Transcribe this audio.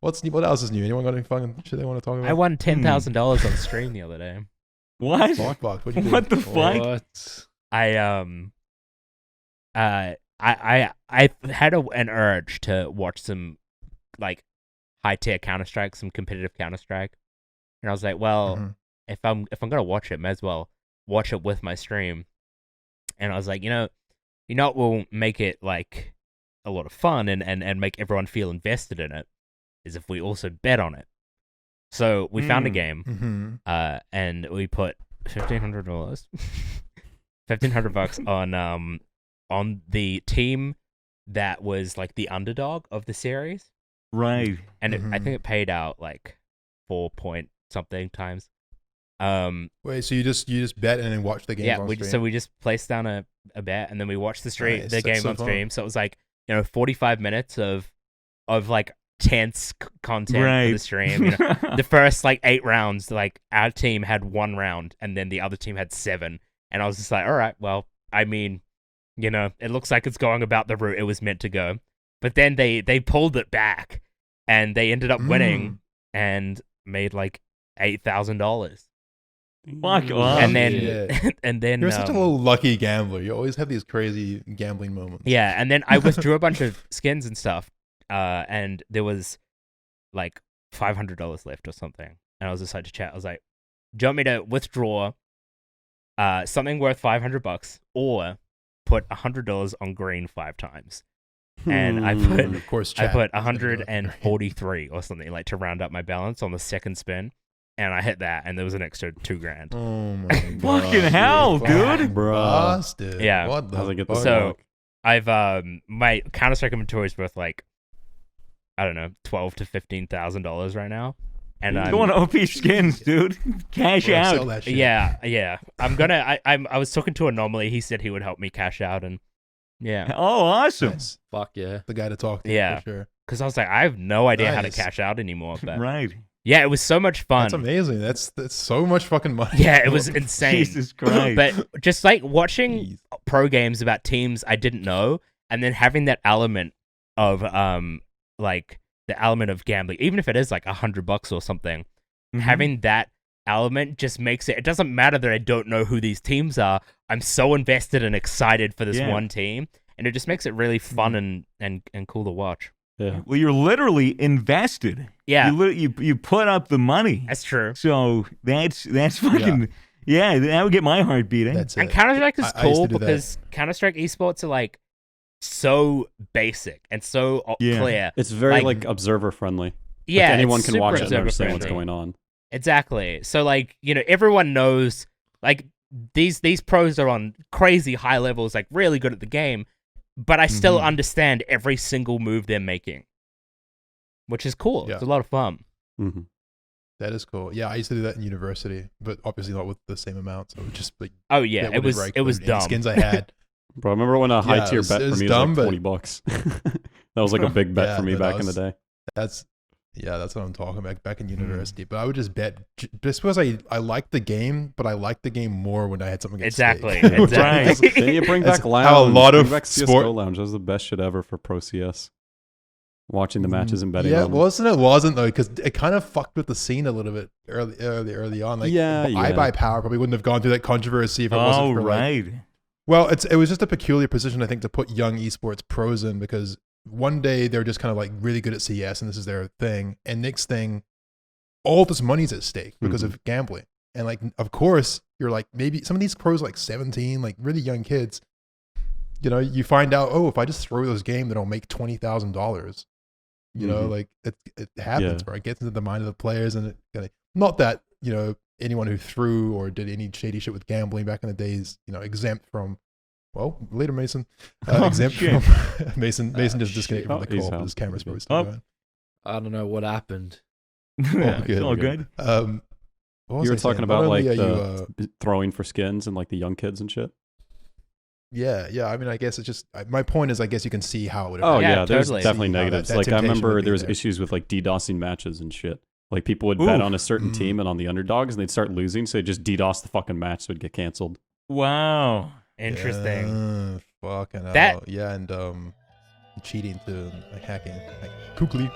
What else is new? Anyone got any fucking shit they want to talk about? I won $10,000 on stream the other day. What? Fuck, what'd you do? What the fuck? What? I had an urge to watch some like high tier Counter-Strike, some competitive Counter-Strike, and I was like, well, if I'm gonna watch it, may as well watch it with my stream. And I was like, you know what will make it like a lot of fun and make everyone feel invested in it is if we also bet on it. So we found a game, and we put $1,500, $1,500 on the team that was like the underdog of the series, Right. and I think it paid out like 4 point something times. Wait, so you just bet and then watch the game? Yeah, on stream? so we just placed down a bet and then we watched the Nice, the that's game so on fun. stream. So it was like 45 minutes of like tense content for the Right. stream. The first like 8 rounds, like our team had 1 round and then the other team had 7, and I was just like, all right, well, I mean, it looks like it's going about the route it was meant to go. But then they pulled it back and they ended up winning and made like $8,000. Fuck off. And then Yeah. and then You're such a little lucky gambler. You always have these crazy gambling moments. yeah, and then I withdrew a bunch of skins and stuff, and there was like $500 left or something. And I was decided to chat. I was like, "Do you want me to withdraw something worth $500 or put $100 on green 5 times?" And I put And of course, I chat. put 143 or something like to round up my balance on the second spin, and I hit that, and there was an extra $2,000. Oh my god! Fucking hell, dude. Bastard. Yeah. What the How's it get fuck? the So I've my Counter-Strike inventory is worth like, I don't know, $12,000 to $15,000 right now, and You I'm want OP skins, dude? Cash Bro, sell out. that shit. yeah. I'm gonna. I was talking to Anomaly. He said he would help me cash out, and yeah, Oh, awesome. Nice. Fuck yeah. The guy to talk to. Yeah. For sure. because I was like, I have no idea how to Nice. cash out anymore. But Right. yeah, it was so much fun. That's amazing. That's so much fucking money. Yeah, it was insane. Jesus Christ. But just like watching Jeez. pro games about teams I didn't know, and then having that element of like the element of gambling, even if it is like $100 or something, having that element just makes it. It doesn't matter that I don't know who these teams are. I'm so invested and excited for this one team, and it just makes it really fun and cool to watch. Yeah. Well, you're literally invested. Yeah, You put up the money. that's true. So that's fucking yeah. That would get my heart beating. That's And it. Counter Strike is I used cool to do that. because Counter Strike esports are like so basic and so clear. It's very Like- observer friendly. Yeah, Like, anyone it's can super watch it and observer understand what's friendly. going on. Exactly. So like, everyone knows like these pros are on crazy high levels, like really good at the game, but I still understand every single move they're making, which is cool. Yeah. It's a lot of fun. Mm-hmm. That is cool. Yeah, I used to do that in university, but obviously not with the same amount. So it just like Oh yeah, bet it was whatever I could, any dumb. skins I had. Bro, I remember when a high Yeah, it tier was- bet it for was me dumb, was like but- $20. That was like a big bet Yeah, for me but back that in the was- day. That's what I'm talking about back in university. But I would just bet just because I liked the game, but I liked the game more when I had something at Exactly. stake. Exactly. Then you bring That's back how Lounge. a lot of bring back CSGO sport- Lounge. That was the best shit ever for Pro CS. Watching the matches and betting Yeah, on them. it wasn't though, because it kind of fucked with the scene a little bit early on. Like, Yeah, I yeah. Buy Power probably wouldn't have gone through that controversy if it Oh, wasn't for like, right. well, it was just a peculiar position I think to put young esports pros in, because one day they're just kind of like really good at CS and this is their thing, and next thing, all this money's at stake because of gambling. And like, of course, you're like, maybe some of these pros like 17, like really young kids, you find out, oh, if I just throw this game, then I'll make $20,000. Like it happens, Yeah. bro. It gets into the mind of the players, and not that anyone who threw or did any shady shit with gambling back in the days, exempt from. Well, later Mason, exempt shit. from Mason. Mason just disconnected from the he's call. out. His camera's probably still going. Oh. I don't know what happened. It's all good. What was You were I saying? talking Not about only like are you, throwing for skins and like the young kids and shit. yeah. I mean, I guess it's just my point is, I guess you can see how it would. Oh affect Yeah, yeah, there's totally. definitely See how negatives. that Like I temptation would remember be there was there. issues with like DDoSing matches and shit. Like people would bet Oof. on a certain Mm. team and on the underdogs, and they'd start losing, so they'd just DDoS the fucking match, so it'd get canceled. Wow. Interesting. Fucking hell. That- Yeah, and cheating to like hacking, like kukli.